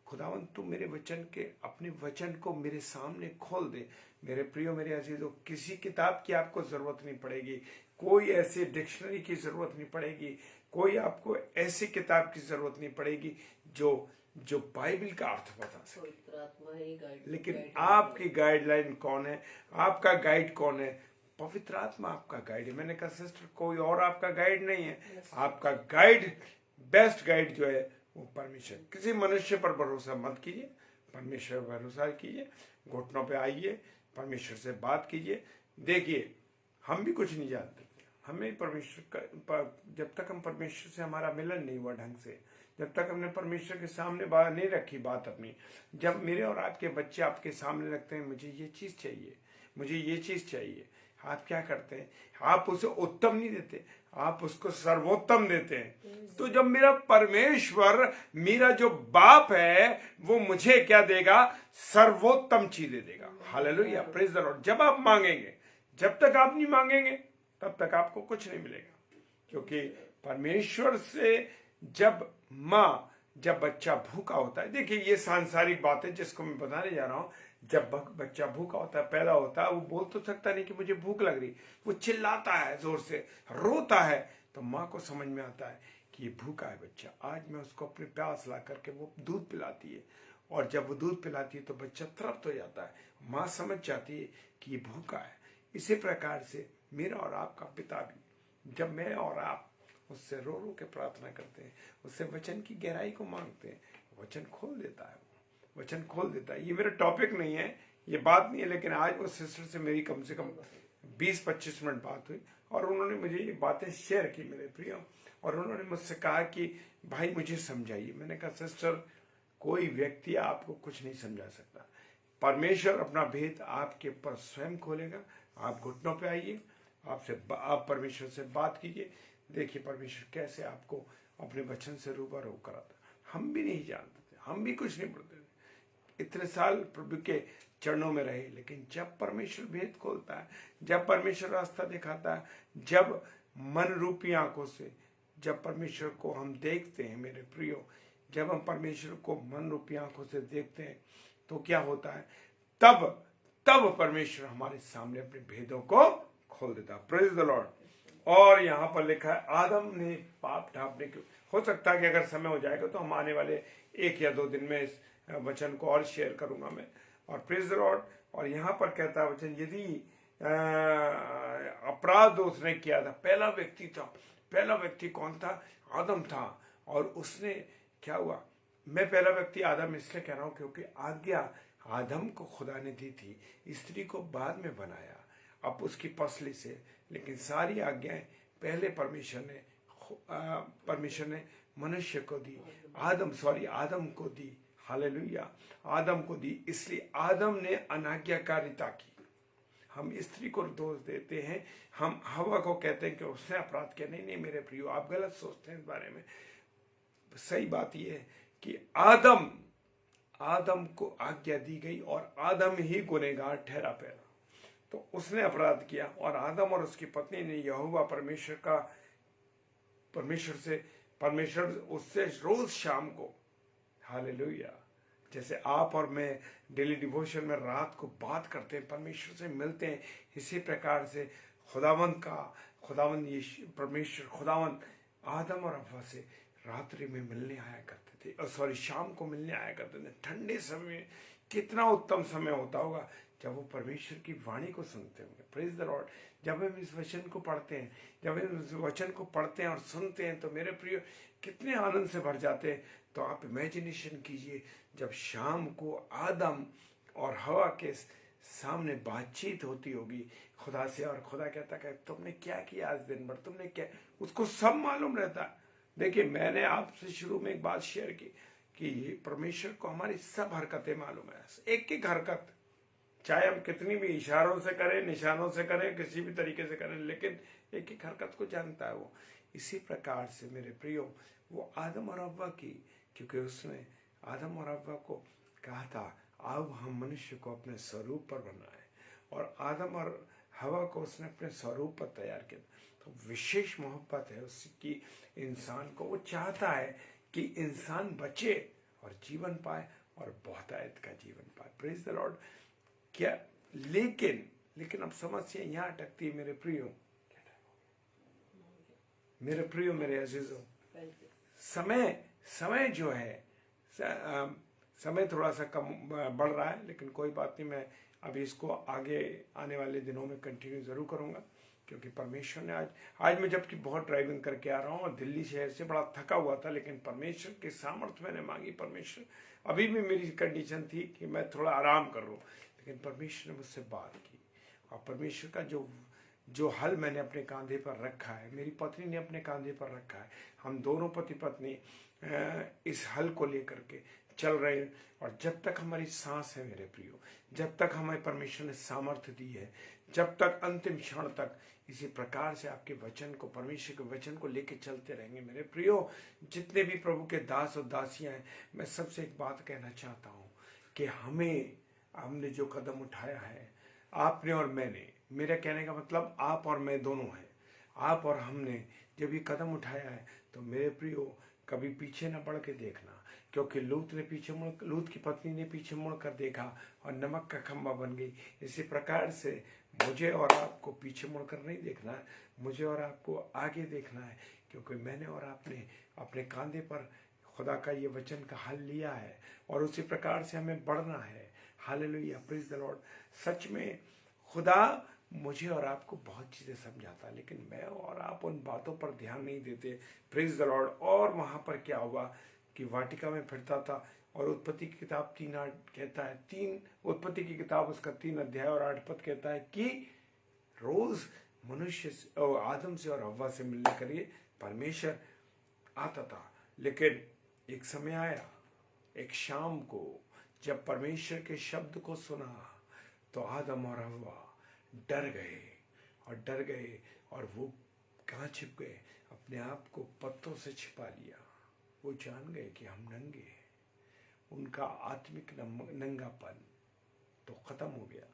खुदावंद तू मेरे वचन के, अपने वचन को मेरे सामने खोल दे। मेरे प्रियो, मेरे अजीजों, किसी किताब की आपको जरूरत नहीं पड़ेगी, कोई ऐसे डिक्शनरी की जरूरत नहीं पड़ेगी, कोई आपको ऐसी किताब की जरूरत नहीं पड़ेगी जो बाइबल का अर्थ बता सके। लेकिन आपकी गाइडलाइन कौन है? आपका गाइड कौन है? पवित्र आत्मा आपका गाइड है। मैंने कहा सिस्टर कोई और आपका गाइड नहीं है, आपका गाइड, बेस्ट गाइड जो है वो परमेश्वर। किसी मनुष्य पर भरोसा मत कीजिए, परमेश्वर पर भरोसा कीजिए। घुटनों पे आइए, परमेश्वर से बात कीजिए। देखिए हम भी कुछ नहीं जानते, हमें परमेश्वर का, जब तक हम परमेश्वर से हमारा मिलन नहीं हुआ ढंग से, जब तक हमने परमेश्वर के सामने बात नहीं रखी, बात अपनी, जब मेरे और आपके बच्चे आपके सामने रखते हैं, मुझे ये चीज चाहिए, मुझे ये चीज चाहिए, आप क्या करते हैं? आप उसे उत्तम नहीं देते, आप उसको सर्वोत्तम देते हैं। तो जब मेरा परमेश्वर, मेरा जो बाप है, वो मुझे क्या देगा? सर्वोत्तम चीजें देगा। Hallelujah, praise the Lord. जब आप मांगेंगे, जब तक आप नहीं मांगेंगे तब तक आपको कुछ नहीं मिलेगा, क्योंकि परमेश्वर से जब बच्चा भूखा होता है, देखिए ये सांसारिक बात है जिसको मैं बताने जा रहा हूं। जब बच्चा भूखा होता है, पैदा होता है, वो बोल तो सकता नहीं कि मुझे भूख लग रही, वो चिल्लाता है, जोर से रोता है, तो माँ को समझ में आता है कि ये भूखा है बच्चा, आज मैं उसको अपने प्यास ला करके वो दूध पिलाती है, और जब वो दूध पिलाती है तो बच्चा तृप्त हो जाता है, माँ समझ जाती है कि ये भूखा है। इसी प्रकार से मेरा और आपका पिता भी, जब मैं और आप उससे रो रो के प्रार्थना करते हैं, उससे वचन की गहराई को मांगते हैं, वचन खोल देता है, वचन खोल देता है। ये मेरा टॉपिक नहीं है, ये बात नहीं है, लेकिन आज वो सिस्टर से मेरी कम से कम 20-25 मिनट बात हुई, और उन्होंने मुझे ये बातें शेयर की मेरे प्रिय, और उन्होंने मुझसे कहा कि भाई मुझे समझाइए। मैंने कहा सिस्टर कोई व्यक्ति आपको कुछ नहीं समझा सकता, परमेश्वर अपना भेद आपके पर स्वयं खोलेगा। आप घुटनों पे आइए, आप परमेश्वर से बात कीजिए, देखिए परमेश्वर कैसे आपको अपने वचन से रूबरू कराता। हम भी नहीं जानते थे, हम भी कुछ नहीं पढ़ते थे, इतने साल प्रभु के चरणों में रहे, लेकिन जब परमेश्वर भेद खोलता है, जब परमेश्वर रास्ता दिखाता है, जब मन रूपी आंखों से जब परमेश्वर को हम देखते हैं मेरे प्रियो, जब हम परमेश्वर को मन रूपी आंखों से देखते हैं तो क्या होता है? तब परमेश्वर हमारे सामने अपने भेदों को खोल देता है। Praise the Lord. और यहाँ पर लिखा है आदम ने पाप ढांपने के, हो सकता है कि अगर समय हो जाएगा तो हम आने वाले 1 या 2 दिन में इस वचन को और शेयर करूंगा मैं। और प्रेज द लॉर्ड। और यहाँ पर कहता है वचन, यदि अपराध उसने किया था, पहला व्यक्ति था, पहला व्यक्ति कौन था? आदम था। और उसने क्या हुआ? मैं पहला व्यक्ति आदम इसलिए कह रहा हूं क्योंकि आज्ञा आदम को खुदा ने दी थी, स्त्री को बाद में बनाया, अब उसकी पसली से, लेकिन सारी आज्ञाएं पहले परमेश्वर ने मनुष्य को दी, आदम को दी। हालेलुया, आदम को दी, इसलिए आदम ने अनाज्ञाकारिता की। हम स्त्री को दोष देते हैं, हम हवा को कहते हैं कि उसने अपराध किया। नहीं मेरे प्रियो, आप गलत सोचते हैं इस बारे में। सही बात यह है कि आदम को आज्ञा दी गई और आदम ही गुनहगार ठहरा पहला, तो उसने अपराध किया। और आदम और उसकी पत्नी ने यहोवा परमेश्वर उससे रोज शाम को, हालेलुया, जैसे आप और मैं डेली डिवोशन में रात को बात करते हैं, परमेश्वर से मिलते हैं, इसी प्रकार से खुदावंद आदम और हव्वा से रात्रि में मिलने आया करते थे, शाम को मिलने आया करते थे। ठंडे समय कितना उत्तम समय होता होगा जब वो परमेश्वर की वाणी को सुनते होंगे। Praise the Lord. जब हम इस वचन को पढ़ते हैं, जब हम इस वचन को पढ़ते हैं और सुनते हैं तो मेरे प्रिय कितने आनंद से भर जाते हैं। तो आप इमेजिनेशन कीजिए, जब शाम को आदम और हवा के सामने बातचीत होती होगी खुदा से, और खुदा कहता है तुमने क्या किया आज दिन भर, तुमने क्या, उसको सब मालूम रहता है। देखिए, मैंने आपसे शुरू में एक बात शेयर की कि परमेश्वर को हमारी सब हरकतें मालूम है, एक एक हरकत, चाहे हम कितनी भी इशारों से करें, निशानों से करें, किसी भी तरीके से करें, लेकिन एक एक हरकत को जानता है वो। इसी प्रकार से मेरे प्रियो, वो आदम और हव्वा की, क्योंकि उसने आदम और हव्वा को कहा था अब हम मनुष्य को अपने स्वरूप पर बनाए, और आदम और हवा को उसने अपने स्वरूप पर तैयार किया। तो विशेष मोहब्बत है उसकी इंसान को, वो चाहता है कि इंसान बचे और जीवन पाए और बहुतायत का जीवन पाए। Praise the Lord. क्या लेकिन अब समस्या यहाँ अटकती है मेरे प्रियो, मेरे अजीजों, समय जो है, समय थोड़ा सा कम बढ़ रहा है, लेकिन कोई बात नहीं, मैं अभी इसको आगे आने वाले दिनों में कंटिन्यू जरूर करूंगा, क्योंकि परमेश्वर ने आज मैं जबकि बहुत ड्राइविंग करके आ रहा हूँ और दिल्ली शहर से बड़ा थका हुआ था, लेकिन परमेश्वर की सामर्थ्य मैंने मांगी। परमेश्वर, अभी भी मेरी कंडीशन थी कि मैं थोड़ा आराम कर लूँ, लेकिन परमेश्वर ने मुझसे बात की, और परमेश्वर का जो हल मैंने अपने कांधे पर रखा है, मेरी पत्नी ने अपने कांधे पर रखा है, हम दोनों पति पत्नी इस हल को लेकर के चल रहे हैं। और जब तक हमारी सांस है मेरे प्रियो, जब तक हमें परमेश्वर ने सामर्थ्य दी है, जब तक अंतिम क्षण तक इसी प्रकार से आपके वचन को, परमेश्वर के वचन को लेके चलते रहेंगे मेरे प्रियो। जितने भी प्रभु के दास और दासियां हैं, मैं सबसे एक बात कहना चाहता हूं कि हमने जो कदम उठाया है, आपने और मैंने, मेरा कहने का मतलब आप और मैं दोनों हैं, आप और हमने जब ये कदम उठाया है, तो मेरे प्रियो कभी पीछे न बढ़ के देखना, क्योंकि लूत की पत्नी ने पीछे मुड़ कर देखा और नमक का खंभा बन गई। इसी प्रकार से मुझे और आपको पीछे मुड़कर नहीं देखना है, मुझे और आपको आगे देखना है, क्योंकि मैंने और आपने अपने कांधे पर खुदा का ये वचन का हल लिया है, और उसी प्रकार से हमें बढ़ना है। Hallelujah, praise the Lord. सच में खुदा मुझे और आपको बहुत चीजें समझाता, लेकिन मैं और आप उन बातों पर ध्यान नहीं देते। Praise the Lord. और वहां पर क्या हुआ कि वाटिका में फिरता था, और उत्पत्ति की किताब 3:8 कहता है, उत्पत्ति की किताब उसका 3 अध्याय और 8 पद कहता है कि रोज मनुष्य आदम से और हव्वा से मिलने के लिए परमेश्वर आता था। लेकिन एक समय आया, एक शाम को, जब परमेश्वर के शब्द को सुना, तो आदम और हव्वा डर गए और वो कहाँ छिप गए? अपने आप को पत्तों से छिपा लिया। वो जान गए कि हम नंगे हैं। उनका आत्मिक नंगापन तो खत्म हो गया।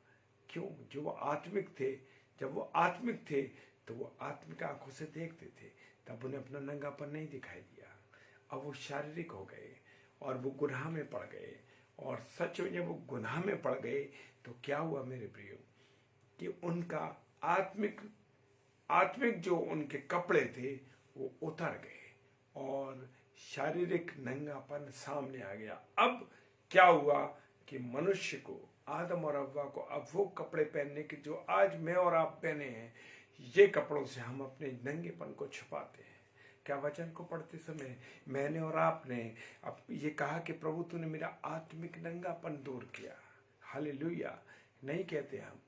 क्यों? जो वो आत्मिक थे, जब वो आत्मिक थे तो वो आत्मिक आंखों से देखते थे, तब उन्हें अपना नंगापन नहीं दिखाई दिया। अब वो शारीरिक हो गए और वो गुनाह में पड़ गए। और सच में जब वो गुनाह में पड़ गए तो क्या हुआ मेरे प्रियो, कि उनका आत्मिक जो उनके कपड़े थे वो उतर गए और शारीरिक नंगापन सामने आ गया। अब क्या हुआ कि मनुष्य को, आदम और हव्वा को, अब वो कपड़े पहनने के जो आज मैं और आप पहने हैं, ये कपड़ों से हम अपने नंगेपन को छुपाते हैं। क्या वचन को पढ़ते समय मैंने और आपने अब ये कहा कि प्रभु तूने मेरा आत्मिक नंगापन दूर किया। हालेलुया। नहीं कहते हम,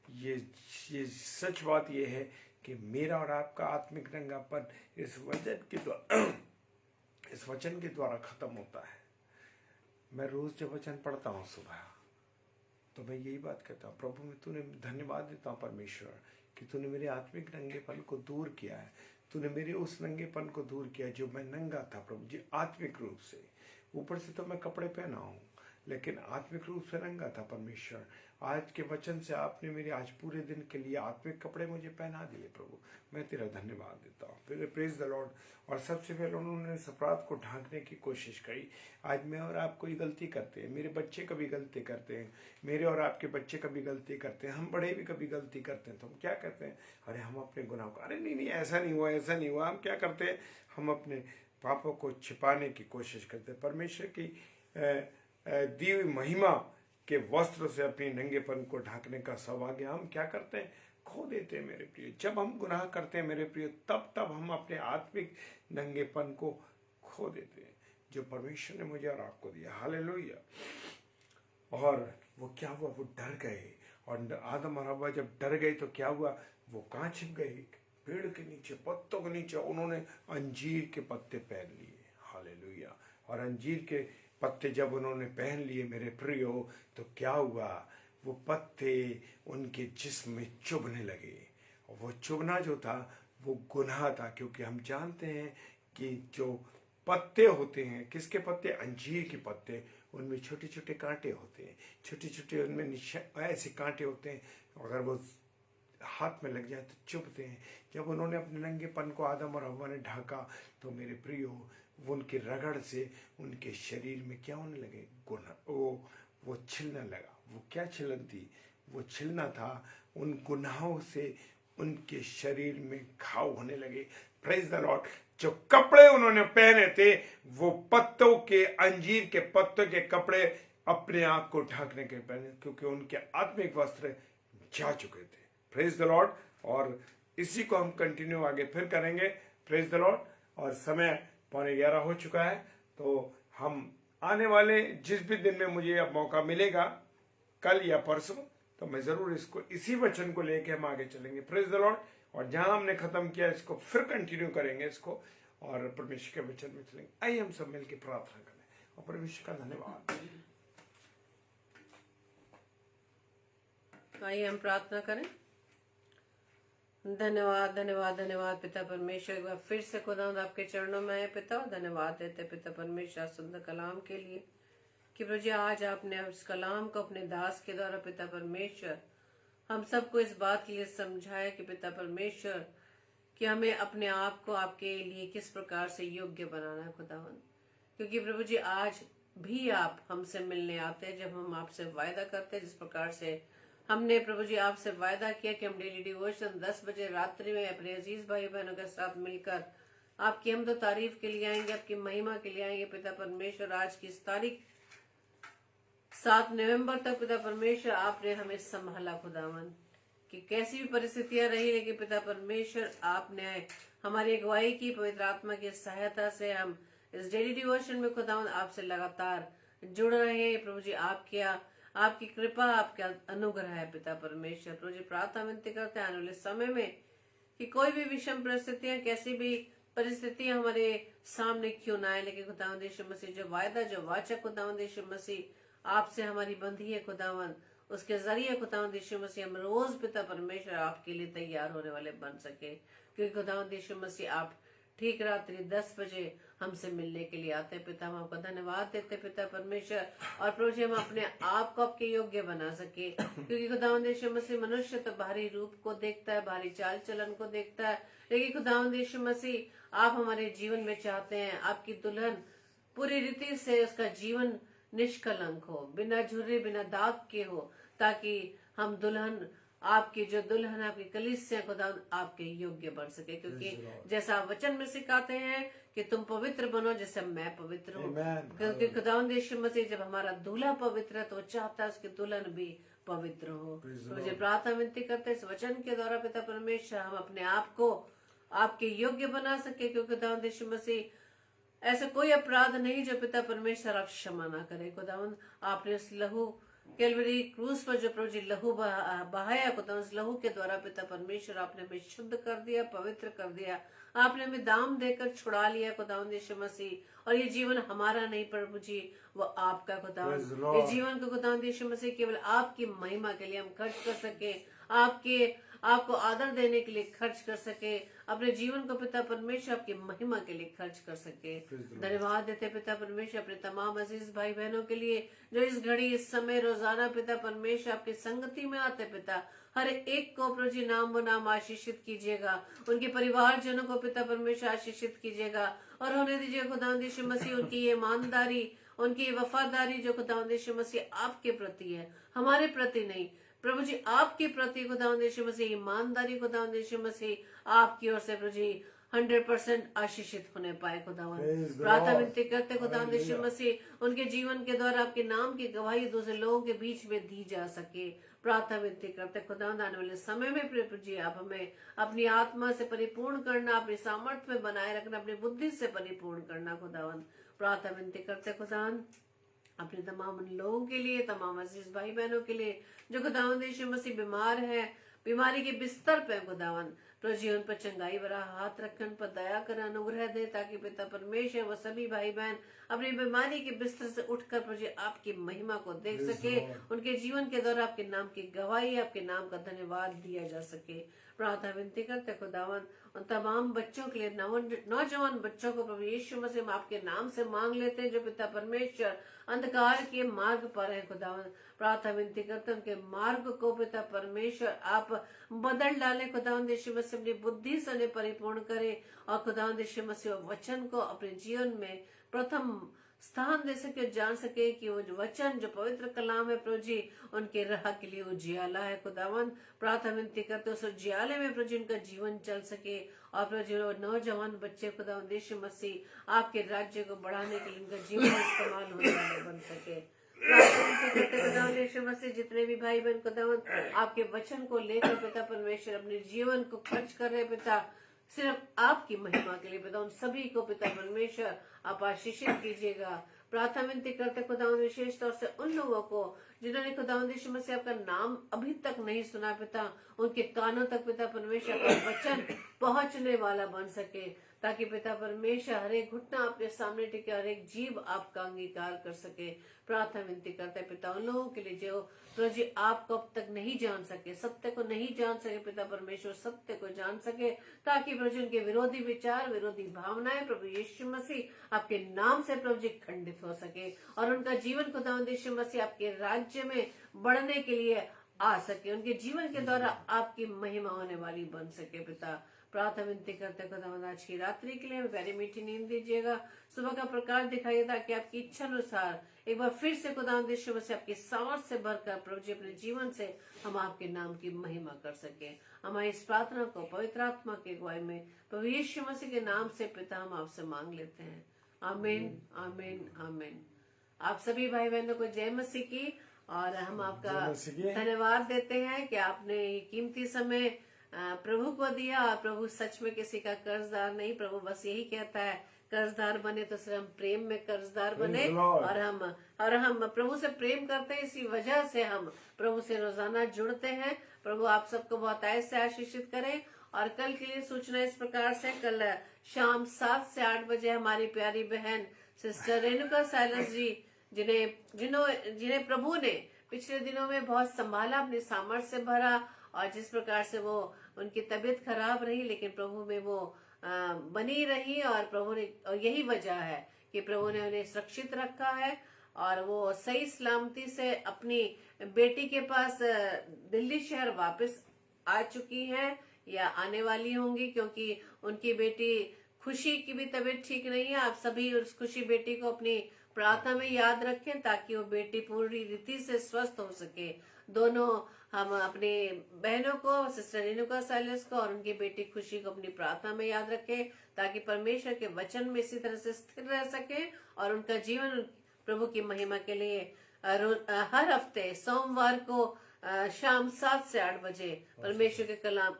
ये सच बात ये है कि मेरा और आपका आत्मिक नंगापन इस वचन के द्वारा खत्म होता है। मैं रोज जब वचन पढ़ता हूँ सुबह, तो मैं यही बात कहता हूँ, प्रभु मैं तूने धन्यवाद देता हूँ परमेश्वर कि तूने मेरे आत्मिक नंगेपन को दूर किया है। तूने मेरे उस नंगेपन को दूर किया जो मैं नंगा था प्रभु जी, आत्मिक रूप से। ऊपर से तो मैं कपड़े पहना हूँ, लेकिन आत्मिक रूप से नंगा था परमेश्वर। आज के वचन से आपने मेरे आज पूरे दिन के लिए आत्मिक कपड़े मुझे पहना दिए प्रभु, मैं तेरा धन्यवाद देता हूँ। फिर प्रेज द लॉर्ड। और सबसे पहले उन्होंने इस अपराध को ढांकने की कोशिश करी। आज मैं और आप कोई गलती करते हैं, मेरे बच्चे कभी गलती करते हैं, मेरे और आपके बच्चे कभी गलती करते हैं, हम बड़े भी कभी गलती करते हैं, तो हम क्या कहते हैं? अरे हम अपने गुनाह को, अरे नहीं ऐसा नहीं हुआ, ऐसा नहीं हुआ। हम क्या करते हैं? हम अपने पापों को छिपाने की कोशिश करते हैं। परमेश्वर की दी हुई महिमा के वस्त्र से अपने नंगेपन को ढांकने का सौभाग्य हम क्या करते हैं? खो देते हैं मेरे प्रिय। जब हम गुनाह करते हैं मेरे प्रिय, तब हम अपने आत्मिक नंगेपन को खो देते हैं जो परमेश्वर ने मुझे और आपको दिया। हालेलुया। और वो क्या हुआ, वो डर गए। और आदम और हव्वा जब डर गए तो क्या हुआ, वो कहाँ छिप गए, पेड़ के नीचे, पत्तों के नीचे। उन्होंने अंजीर के पत्ते पहन लिए। हालेलुया। और अंजीर के पत्ते जब उन्होंने पहन लिए मेरे प्रियो, तो क्या हुआ, वो पत्ते उनके जिस्म में चुभने लगे। और वो चुभना जो था वो गुनाह था, क्योंकि हम जानते हैं कि जो पत्ते होते हैं, किसके पत्ते, अंजीर के पत्ते, उनमें छोटे छोटे कांटे होते हैं, छोटे छोटे उनमें ऐसे कांटे होते हैं, अगर वो हाथ में लग जाए तो चुभते हैं। जब उन्होंने अपने नंगेपन को आदम और हव्वा ने ढाका, तो मेरे प्रियो वो उनकी रगड़ से उनके शरीर में क्या होने लगे, गुनाह, वो छिलने लगा। वो क्या छिलन थी, वो छिलना था, उन गुनाहों से उनके शरीर में घाव होने लगे। Praise the Lord. जो कपड़े उन्होंने पहने थे वो पत्तों के, अंजीर के पत्तों के कपड़े अपने आप को ढकने के पहने, क्योंकि उनके आत्मिक वस्त्र जा चुके थे। Praise the Lord. और इसी को हम कंटिन्यू आगे फिर करेंगे। Praise the Lord. और समय 11:15 हो चुका है, तो हम आने वाले जिस भी दिन में मुझे अब मौका मिलेगा, कल या परसों, तो मैं जरूर इसको, इसी वचन को लेके हम आगे चलेंगे। Praise the Lord. और जहां हमने खत्म किया इसको फिर कंटिन्यू करेंगे इसको, और परमेश्वर के वचन में चलेंगे। आइए हम सब मिलकर प्रार्थना करें और परमेश्वर का धन्यवाद। आइए हम प्रार्थना करें। धन्यवाद धन्यवाद धन्यवाद पिता परमेश्वर, एक बार फिर से खुदावंद आपके चरणों में आए पिता, और धन्यवाद देते पिता परमेश्वर सुंदर कलाम के लिए, कि प्रभु जी आज आपने उस कलाम को अपने दास के द्वारा पिता परमेश्वर हम सबको इस बात के लिए समझाया कि पिता परमेश्वर कि हमें अपने आप को आपके लिए किस प्रकार से योग्य बनाना है खुदावंद। क्योंकि प्रभु जी आज भी आप हमसे मिलने आते हैं, जब हम आपसे वायदा करते हैं, जिस प्रकार से हमने प्रभु जी आपसे वायदा किया कि हम डेली डिवोशन 10 बजे रात्रि में अपने अजीज भाई बहनों के साथ मिलकर आपकी हम तो तारीफ के लिए आएंगे, आपकी महिमा के लिए आएंगे पिता परमेश्वर। आज की इस तारीख 7 नवंबर तक पिता परमेश्वर आपने हमें संभाला खुदावन, कि कैसी भी परिस्थितियां रही, लेकिन पिता परमेश्वर आपने हमारी अगुवाई की, पवित्र आत्मा की सहायता से हम इस डेली डिवोशन में खुदावन आपसे लगातार जुड़ रहे हैं। प्रभु जी आपकी कृपा, आपका अनुग्रह है पिता परमेश्वर। प्रभु जी प्रार्थना विनती करते हैं आने वाले समय में कि कोई भी विषम परिस्थितियां, कैसी भी परिस्थितियां हमारे सामने क्यों ना आए, लेकिन खुदावंद यीशु मसीह जो वायदा, जो वाचा खुदावंद यीशु मसीह आपसे हमारी बंधी है खुदावंद, उसके जरिए खुदावंद यीशु मसीह हम रोज पिता परमेश्वर आपके लिए तैयार होने वाले बन सके। क्योंकि खुदावंद यीशु मसीह आप ठीक रात्रि 10 बजे हमसे मिलने के लिए आते हैं पिता। हम आपका धन्यवाद देते पिता परमेश्वर, और प्रभु जी हम अपने आप को आपके योग्य बना सके। क्योंकि खुदावंद यीशु मसीह मनुष्य तो बाहरी रूप को देखता है, बाहरी चाल चलन को देखता है, लेकिन खुदावंद यीशु मसीह आप हमारे जीवन में चाहते हैं आपकी दुल्हन पूरी रीति से उसका जीवन निष्कलंक हो, बिना झुर्रे बिना दाग के हो, ताकि हम दुल्हन आपकी जो दुल्हन आपकी कलीसिया खुदा आपके योग्य बन सके। क्योंकि जैसा आप वचन में सिखाते हैं कि तुम पवित्र बनो जैसे मैं पवित्र हूँ। क्योंकि खुदावंद यीशु मसीह जब हमारा दूल्हा पवित्र है तो वो चाहता है उसकी दुल्हन भी पवित्र हो। मुझे प्रार्थना विनती करते इस वचन के द्वारा पिता परमेश्वर हम अपने आप को आपके योग्य बना सके। क्योंकि खुदावंद यीशु मसीह ऐसा कोई अपराध नहीं जो पिता परमेश्वर आप क्षमा ना करे। खुदावंद आपने उस लहू कैलवरी क्रूस पर जो प्रभु जी लहू बहाया, खुदावंद उस लहू के द्वारा पिता परमेश्वर आपने हमें शुद्ध कर दिया, पवित्र कर दिया, आपने हमें दाम देकर छुड़ा लिया खुदावंद यीशु मसीह। और ये जीवन हमारा नहीं प्रभु जी, वो आपका खुदावंद। ये जीवन को खुदावंद यीशु मसीह केवल आपकी महिमा के लिए हम खर्च कर सके, आपको आदर देने के लिए खर्च कर सके, अपने जीवन को पिता परमेश्वर आपकी महिमा के लिए खर्च कर सके। धन्यवाद देते पिता परमेश्वर अपने तमाम अजीज भाई बहनों के लिए जो इस घड़ी इस समय रोजाना पिता परमेश्वर आपकी संगति में आते पिता, हर एक को प्रभु जी नाम व नाम आशीषित कीजिएगा, उनके परिवारजनों को पिता परमेश्वर आशीषित कीजिएगा। और होने दीजिए खुदावंद यीशु मसीह उनकी ये ईमानदारी, उनकी ये वफादारी जो खुदावंद यीशु मसीह आपके प्रति है, हमारे प्रति नहीं प्रभु जी आपके प्रति खुदावंद यीशु मसीह ईमानदारी खुदावंद यीशु मसीह आपकी ओर से प्रभु जी 100% आशीषित होने पाए। खुदावंद प्रार्थना विनती करते खुदावंद यीशु मसीह उनके जीवन के द्वारा आपके नाम की गवाही दूसरे लोगों के बीच में दी जा सके। प्रार्थना विनती करते खुदावंद आने वाले समय में प्रभु जी आप हमें अपनी आत्मा से परिपूर्ण करना, अपनी सामर्थ्य में बनाए रखना, अपनी बुद्धि से परिपूर्ण करना खुदावंद। प्रार्थना विनती करते खुदावंद अपने तमाम उन लोगों के लिए, तमाम अजीज भाई बहनों के लिए जो खुदावंद यीशु मसीह बीमार है, बीमारी के बिस्तर पे खुदावंद प्रभु जी उन पर चंगाई भरा हाथ रखन पर दया कर अनुग्रह दे, ताकि पिता परमेश्वर वो सभी भाई बहन अपनी बीमारी के बिस्तर से उठकर प्रभु जी आपकी महिमा को देख सके, उनके जीवन के दौरान आपके नाम की गवाही, आपके नाम का धन्यवाद दिया जा सके। प्रार्थना विनती करते खुदावन उन तमाम बच्चों के लिए, नौजवान बच्चों को प्रभु यीशु मसीह हम आपके नाम से मांग लेते हैं, जो पिता परमेश्वर अंधकार के मार्ग पर है खुदावन। प्रार्थना विनती करते उनके मार्ग को पिता परमेश्वर आप बदल डाले खुदावन यीशु मसीह, अपनी बुद्धि से उन्हें परिपूर्ण करे और खुदावन यीशु मसीह वचन को अपने जीवन में प्रथम स्थान दे सके, जान सके कि वो जो वचन जो पवित्र कलाम है प्रभु जी उनके राह के लिए उजियाला है खुदावन। प्रार्थना विनती करते उस उजियाले में प्रभु जी उनका जीवन चल सके और प्रभु जी वो नौजवान बच्चे खुदावन यीशु मसीह आपके राज्य को बढ़ाने के लिए उनका जीवन इस्तेमाल होने वाले बन सके। खुदावन यीशु मसीह जितने भी भाई बहन खुदावन आपके वचन को लेकर पिता परमेश्वर अपने जीवन को खर्च कर रहे पिता सिर्फ आपकी महिमा के लिए पिता, उन सभी को पिता परमेश्वर आप आशीषित कीजिएगा। प्रार्थना विनती करते खुदावंद विशेष तौर से उन लोगों को जिन्होंने खुदावंद यीशु मसीह आपका नाम अभी तक नहीं सुना पिता, उनके कानों तक पिता परमेश्वर का वचन पहुंचने वाला बन सके, ताकि पिता परमेश्वर हर एक घुटना आपके सामने टिके, हर एक जीव आपका अंगीकार कर सके। प्रार्थना विनती करते पिता उन लोगों के लिए जो प्रभु जी आपको अब तक नहीं जान सके, सत्य को नहीं जान सके पिता परमेश्वर सत्य को जान सके, ताकि प्रभु जी उनके विरोधी विचार, विरोधी भावनाएं प्रभु यीशु मसीह आपके नाम से प्रभु जी खंडित हो सके और उनका जीवन खुदावंद यीशु मसीह आपके राज्य में बढ़ने के लिए आ सके, उनके जीवन के द्वारा आपकी महिमा होने वाली बन सके पिता। प्रार्थना विनती करते खुदावंद आज की रात्रि के लिए प्यारी मीठी नींद दीजिएगा, सुबह का प्रकाश दिखाइए, ताकि आपकी इच्छा अनुसार एक बार फिर से खुदावंद यीशु मसीह आपकी सामर्थ से भरकर प्रभु जी अपने जीवन से हम आपके नाम की महिमा कर सके। हमारी इस प्रार्थना को पवित्र आत्मा की अगुवाई में प्रभु यीशु मसीह के नाम से पिता हम आपसे मांग लेते हैं। आमीन आमीन आमीन। आप सभी भाई बहनों को जय मसीह की, और हम आपका धन्यवाद देते हैं कि आपने ये कीमती समय प्रभु को दिया। और प्रभु सच में किसी का कर्जदार नहीं, प्रभु बस यही कहता है कर्जदार बने तो सिर्फ हम प्रेम में कर्जदार बने, और हम प्रभु से प्रेम करते हैं, इसी वजह से हम प्रभु से रोजाना जुड़ते हैं। प्रभु आप सबको बहुत ऐसे आशीषित करें। और कल के लिए सूचना इस प्रकार से, कल शाम 7 से 8 बजे हमारी प्यारी बहन सिस्टर रेणुका साइलस जी, जिन्हें प्रभु ने पिछले दिनों में बहुत संभाला, अपने सामर्थ्य से भरा, और जिस प्रकार से वो उनकी तबीयत खराब रही लेकिन प्रभु में वो बनी रही, और प्रभु ने, और यही वजह है कि प्रभु ने उन्हें सुरक्षित रखा है और वो सही सलामती से अपनी बेटी के पास दिल्ली शहर वापस आ चुकी हैं या आने वाली होंगी, क्योंकि उनकी बेटी खुशी की भी तबीयत ठीक नहीं है। आप सभी उस खुशी बेटी को अपनी प्रार्थना में याद रखें, ताकि वो बेटी पूरी रीति से स्वस्थ हो सके। दोनों हम अपने बहनों को, सिस्टर रेणुका साइलस को और उनकी बेटी खुशी को अपनी प्रार्थना में याद रखें, ताकि परमेश्वर के वचन में इसी तरह से स्थिर रह सके और उनका जीवन प्रभु की महिमा के लिए हर हफ्ते सोमवार को शाम 7 से 8 बजे परमेश्वर के कलाम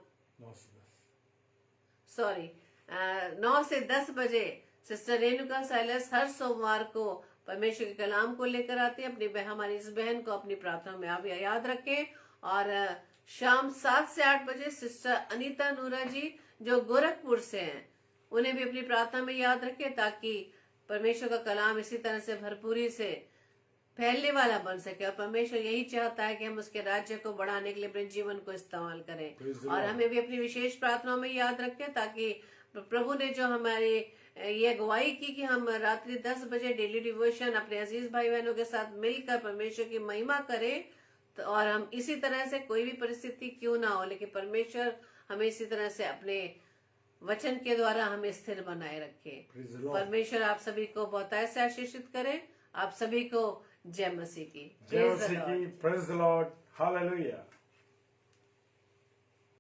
9 से 10 बजे सिस्टर रेणुका साइलस हर सोमवार को परमेश्वर के कलाम को लेकर आती है। हमारी इस बहन को अपनी प्रार्थना में आप याद रखें। और शाम 7 से 8 बजे सिस्टर अनीता नूरा जी जो गोरखपुर से हैं, उन्हें भी अपनी प्रार्थना में याद रखें, ताकि परमेश्वर का कलाम इसी तरह से भरपूरी से फैलने वाला बन सके। और परमेश्वर यही चाहता है कि हम उसके राज्य को बढ़ाने के लिए अपने जीवन को इस्तेमाल करें, और हमें भी अपनी विशेष प्रार्थनाओं में याद रखें, ताकि प्रभु ने जो हमारे ये अगुवाई की कि हम रात्रि 10 बजे डेली डिवोशन अपने अजीज भाई बहनों के साथ मिलकर परमेश्वर की महिमा करें, तो और हम इसी तरह से कोई भी परिस्थिति क्यों ना हो, लेकिन परमेश्वर हमें इसी तरह से अपने वचन के द्वारा हमें स्थिर बनाए रखे। परमेश्वर आप सभी को बहुत ऐसे आशीषित करे। आप सभी को जय मसीह की। Praise the Lord. हालेलुया।